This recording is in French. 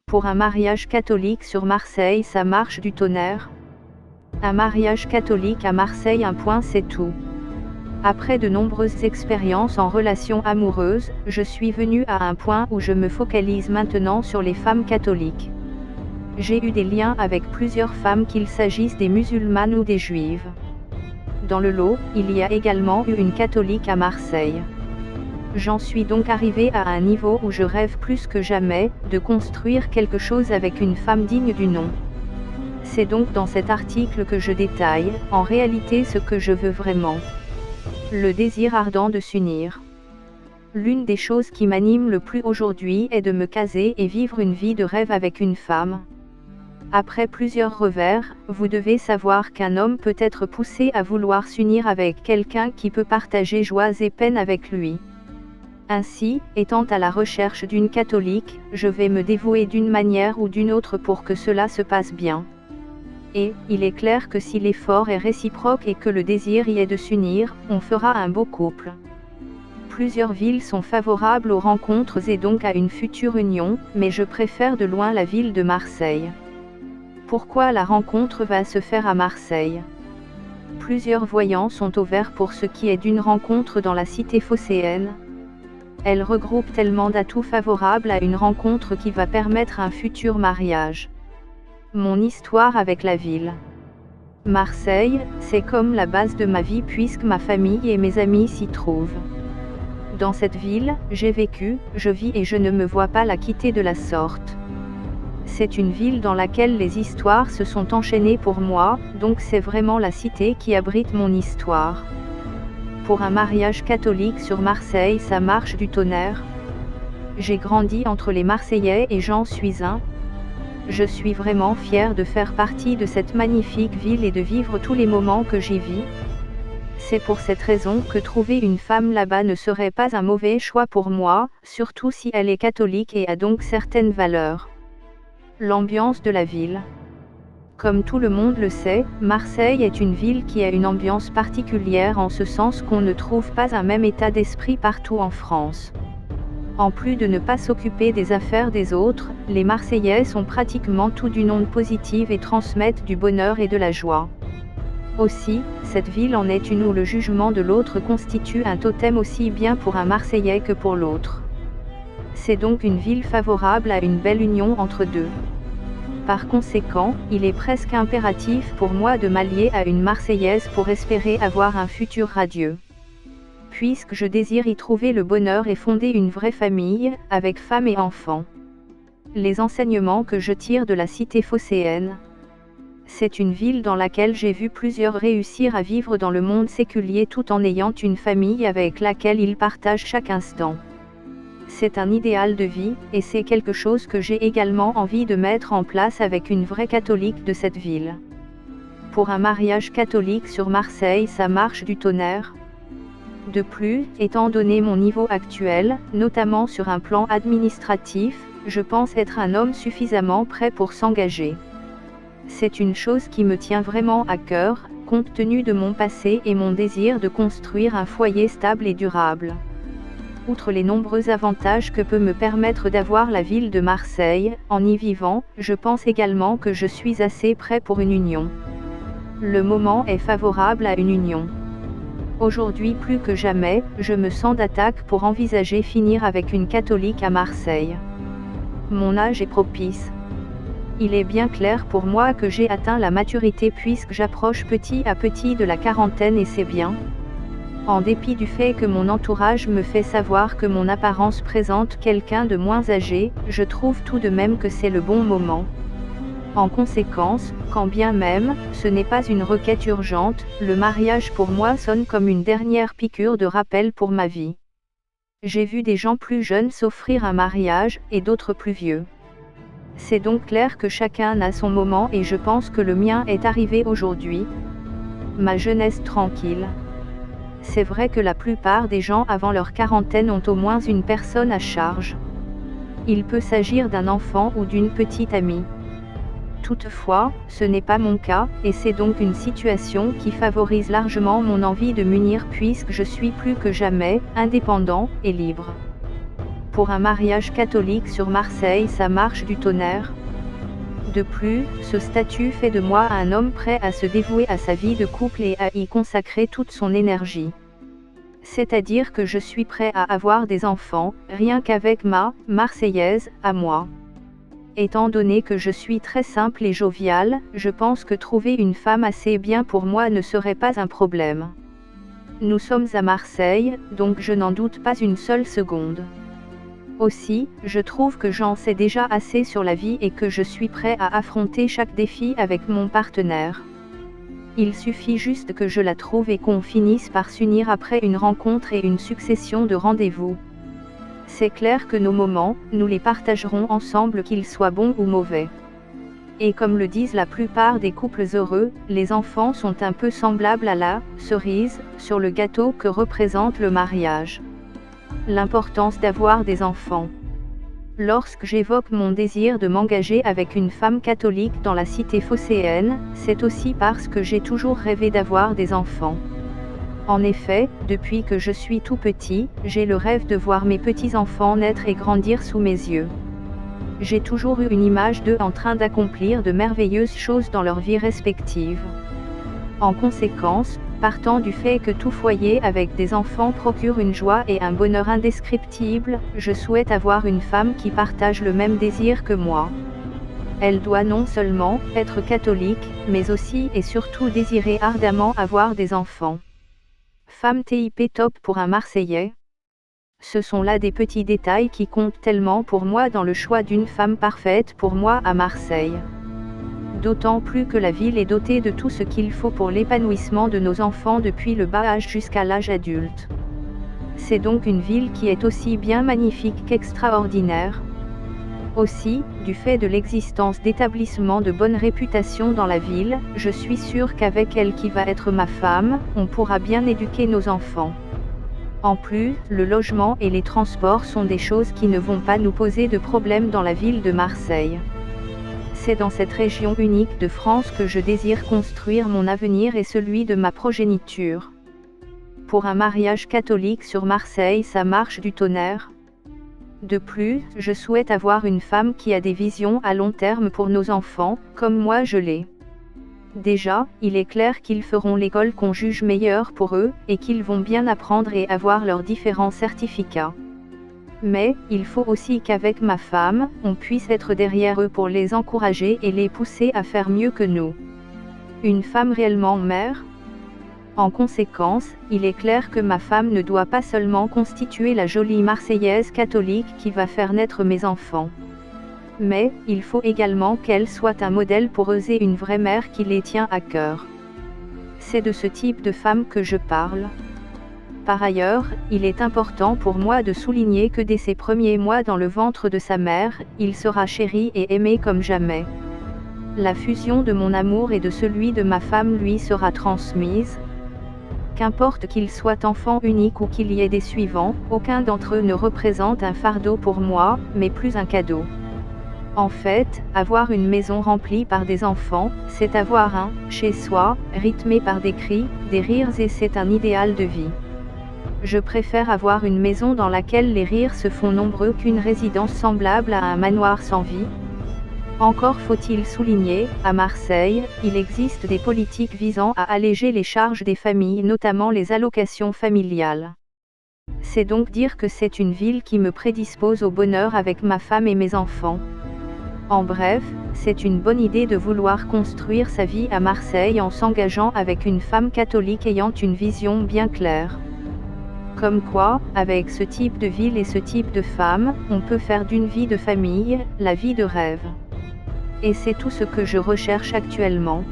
Pour un mariage catholique sur Marseille, ça marche du tonnerre. Un mariage catholique à Marseille, un point, c'est tout. Après de nombreuses expériences en relations amoureuses, je suis venue à un point où je me focalise maintenant sur les femmes catholiques. J'ai eu des liens avec plusieurs femmes, qu'il s'agisse des musulmanes ou des juives. Dans le lot, il y a également eu une catholique à Marseille. J'en suis donc arrivée à un niveau où je rêve plus que jamais de construire quelque chose avec une femme digne du nom. C'est donc dans cet article que je détaille, en réalité, ce que je veux vraiment. Le désir ardent de s'unir. L'une des choses qui m'anime le plus aujourd'hui est de me caser et vivre une vie de rêve avec une femme. Après plusieurs revers, vous devez savoir qu'un homme peut être poussé à vouloir s'unir avec quelqu'un qui peut partager joies et peines avec lui. Ainsi, étant à la recherche d'une catholique, je vais me dévouer d'une manière ou d'une autre pour que cela se passe bien. Et, il est clair que si l'effort est réciproque et que le désir y est de s'unir, on fera un beau couple. Plusieurs villes sont favorables aux rencontres et donc à une future union, mais je préfère de loin la ville de Marseille. Pourquoi la rencontre va se faire à Marseille? Plusieurs voyants sont au vert pour ce qui est d'une rencontre dans la cité phocéenne. Elle regroupe tellement d'atouts favorables à une rencontre qui va permettre un futur mariage. Mon histoire avec la ville. Marseille, c'est comme la base de ma vie puisque ma famille et mes amis s'y trouvent. Dans cette ville, j'ai vécu, je vis et je ne me vois pas la quitter de la sorte. C'est une ville dans laquelle les histoires se sont enchaînées pour moi, donc c'est vraiment la cité qui abrite mon histoire. Pour un mariage catholique sur Marseille, ça marche du tonnerre. J'ai grandi entre les Marseillais et j'en suis un. Je suis vraiment fière de faire partie de cette magnifique ville et de vivre tous les moments que j'y vis. C'est pour cette raison que trouver une femme là-bas ne serait pas un mauvais choix pour moi, surtout si elle est catholique et a donc certaines valeurs. L'ambiance de la ville. Comme tout le monde le sait, Marseille est une ville qui a une ambiance particulière en ce sens qu'on ne trouve pas un même état d'esprit partout en France. En plus de ne pas s'occuper des affaires des autres, les Marseillais sont pratiquement tous d'une onde positive et transmettent du bonheur et de la joie. Aussi, cette ville en est une où le jugement de l'autre constitue un totem aussi bien pour un Marseillais que pour l'autre. C'est donc une ville favorable à une belle union entre deux. Par conséquent, il est presque impératif pour moi de m'allier à une Marseillaise pour espérer avoir un futur radieux. Puisque je désire y trouver le bonheur et fonder une vraie famille, avec femme et enfants. Les enseignements que je tire de la cité phocéenne. C'est une ville dans laquelle j'ai vu plusieurs réussir à vivre dans le monde séculier tout en ayant une famille avec laquelle ils partagent chaque instant. C'est un idéal de vie, et c'est quelque chose que j'ai également envie de mettre en place avec une vraie catholique de cette ville. Pour un mariage catholique sur Marseille, ça marche du tonnerre. De plus, étant donné mon niveau actuel, notamment sur un plan administratif, je pense être un homme suffisamment prêt pour s'engager. C'est une chose qui me tient vraiment à cœur, compte tenu de mon passé et mon désir de construire un foyer stable et durable. Outre les nombreux avantages que peut me permettre d'avoir la ville de Marseille, en y vivant, je pense également que je suis assez prêt pour une union. Le moment est favorable à une union. Aujourd'hui plus que jamais, je me sens d'attaque pour envisager finir avec une catholique à Marseille. Mon âge est propice. Il est bien clair pour moi que j'ai atteint la maturité puisque j'approche petit à petit de la quarantaine et c'est bien. En dépit du fait que mon entourage me fait savoir que mon apparence présente quelqu'un de moins âgé, je trouve tout de même que c'est le bon moment. En conséquence, quand bien même, ce n'est pas une requête urgente, le mariage pour moi sonne comme une dernière piqûre de rappel pour ma vie. J'ai vu des gens plus jeunes s'offrir un mariage, et d'autres plus vieux. C'est donc clair que chacun a son moment et je pense que le mien est arrivé aujourd'hui. Ma jeunesse tranquille. C'est vrai que la plupart des gens avant leur quarantaine ont au moins une personne à charge. Il peut s'agir d'un enfant ou d'une petite amie. Toutefois, ce n'est pas mon cas, et c'est donc une situation qui favorise largement mon envie de m'unir puisque je suis plus que jamais indépendant et libre. pour un mariage catholique sur Marseille, ça marche du tonnerre. De plus, ce statut fait de moi un homme prêt à se dévouer à sa vie de couple et à y consacrer toute son énergie. C'est-à-dire que je suis prêt à avoir des enfants, rien qu'avec ma Marseillaise à moi. Étant donné que je suis très simple et jovial, je pense que trouver une femme assez bien pour moi ne serait pas un problème. Nous sommes à Marseille, donc je n'en doute pas une seule seconde. Aussi, je trouve que j'en sais déjà assez sur la vie et que je suis prêt à affronter chaque défi avec mon partenaire. Il suffit juste que je la trouve et qu'on finisse par s'unir après une rencontre et une succession de rendez-vous. C'est clair que nos moments, nous les partagerons ensemble qu'ils soient bons ou mauvais. Et comme le disent la plupart des couples heureux, les enfants sont un peu semblables à la cerise sur le gâteau que représente le mariage. L'importance d'avoir des enfants. Lorsque j'évoque mon désir de m'engager avec une femme catholique dans la cité phocéenne, c'est aussi parce que j'ai toujours rêvé d'avoir des enfants. En effet, depuis que je suis tout petit, j'ai le rêve de voir mes petits-enfants naître et grandir sous mes yeux. J'ai toujours eu une image d'eux en train d'accomplir de merveilleuses choses dans leur vie respective. En conséquence, partant du fait que tout foyer avec des enfants procure une joie et un bonheur indescriptibles, je souhaite avoir une femme qui partage le même désir que moi. Elle doit non seulement être catholique, mais aussi et surtout désirer ardemment avoir des enfants. Femme TIP top pour un Marseillais. Ce sont là des petits détails qui comptent tellement pour moi dans le choix d'une femme parfaite pour moi à Marseille. D'autant plus que la ville est dotée de tout ce qu'il faut pour l'épanouissement de nos enfants depuis le bas âge jusqu'à l'âge adulte. C'est donc une ville qui est aussi bien magnifique qu'extraordinaire. Aussi, du fait de l'existence d'établissements de bonne réputation dans la ville, je suis sûre qu'avec elle qui va être ma femme, on pourra bien éduquer nos enfants. En plus, le logement et les transports sont des choses qui ne vont pas nous poser de problème dans la ville de Marseille. C'est dans cette région unique de France que je désire construire mon avenir et celui de ma progéniture. Pour un mariage catholique sur Marseille, ça marche du tonnerre. De plus, je souhaite avoir une femme qui a des visions à long terme pour nos enfants, comme moi je l'ai. Déjà, il est clair qu'ils feront l'école qu'on juge meilleure pour eux, et qu'ils vont bien apprendre et avoir leurs différents certificats. Mais, il faut aussi qu'avec ma femme, on puisse être derrière eux pour les encourager et les pousser à faire mieux que nous. Une femme réellement mère ? En conséquence, il est clair que ma femme ne doit pas seulement constituer la jolie Marseillaise catholique qui va faire naître mes enfants. Mais, il faut également qu'elle soit un modèle pour eux et une vraie mère qui les tient à cœur. C'est de ce type de femme que je parle. Par ailleurs, il est important pour moi de souligner que dès ses premiers mois dans le ventre de sa mère, il sera chéri et aimé comme jamais. La fusion de mon amour et de celui de ma femme lui sera transmise. Qu'importe qu'il soit enfant unique ou qu'il y ait des suivants, aucun d'entre eux ne représente un fardeau pour moi, mais plus un cadeau. En fait, avoir une maison remplie par des enfants, c'est avoir un chez soi, rythmé par des cris, des rires et c'est un idéal de vie. Je préfère avoir une maison dans laquelle les rires se font nombreux qu'une résidence semblable à un manoir sans vie. Encore faut-il souligner, à Marseille, il existe des politiques visant à alléger les charges des familles, notamment les allocations familiales. C'est donc dire que c'est une ville qui me prédispose au bonheur avec ma femme et mes enfants. En bref, c'est une bonne idée de vouloir construire sa vie à Marseille en s'engageant avec une femme catholique ayant une vision bien claire. Comme quoi, avec ce type de ville et ce type de femme, on peut faire d'une vie de famille, la vie de rêve. Et c'est tout ce que je recherche actuellement.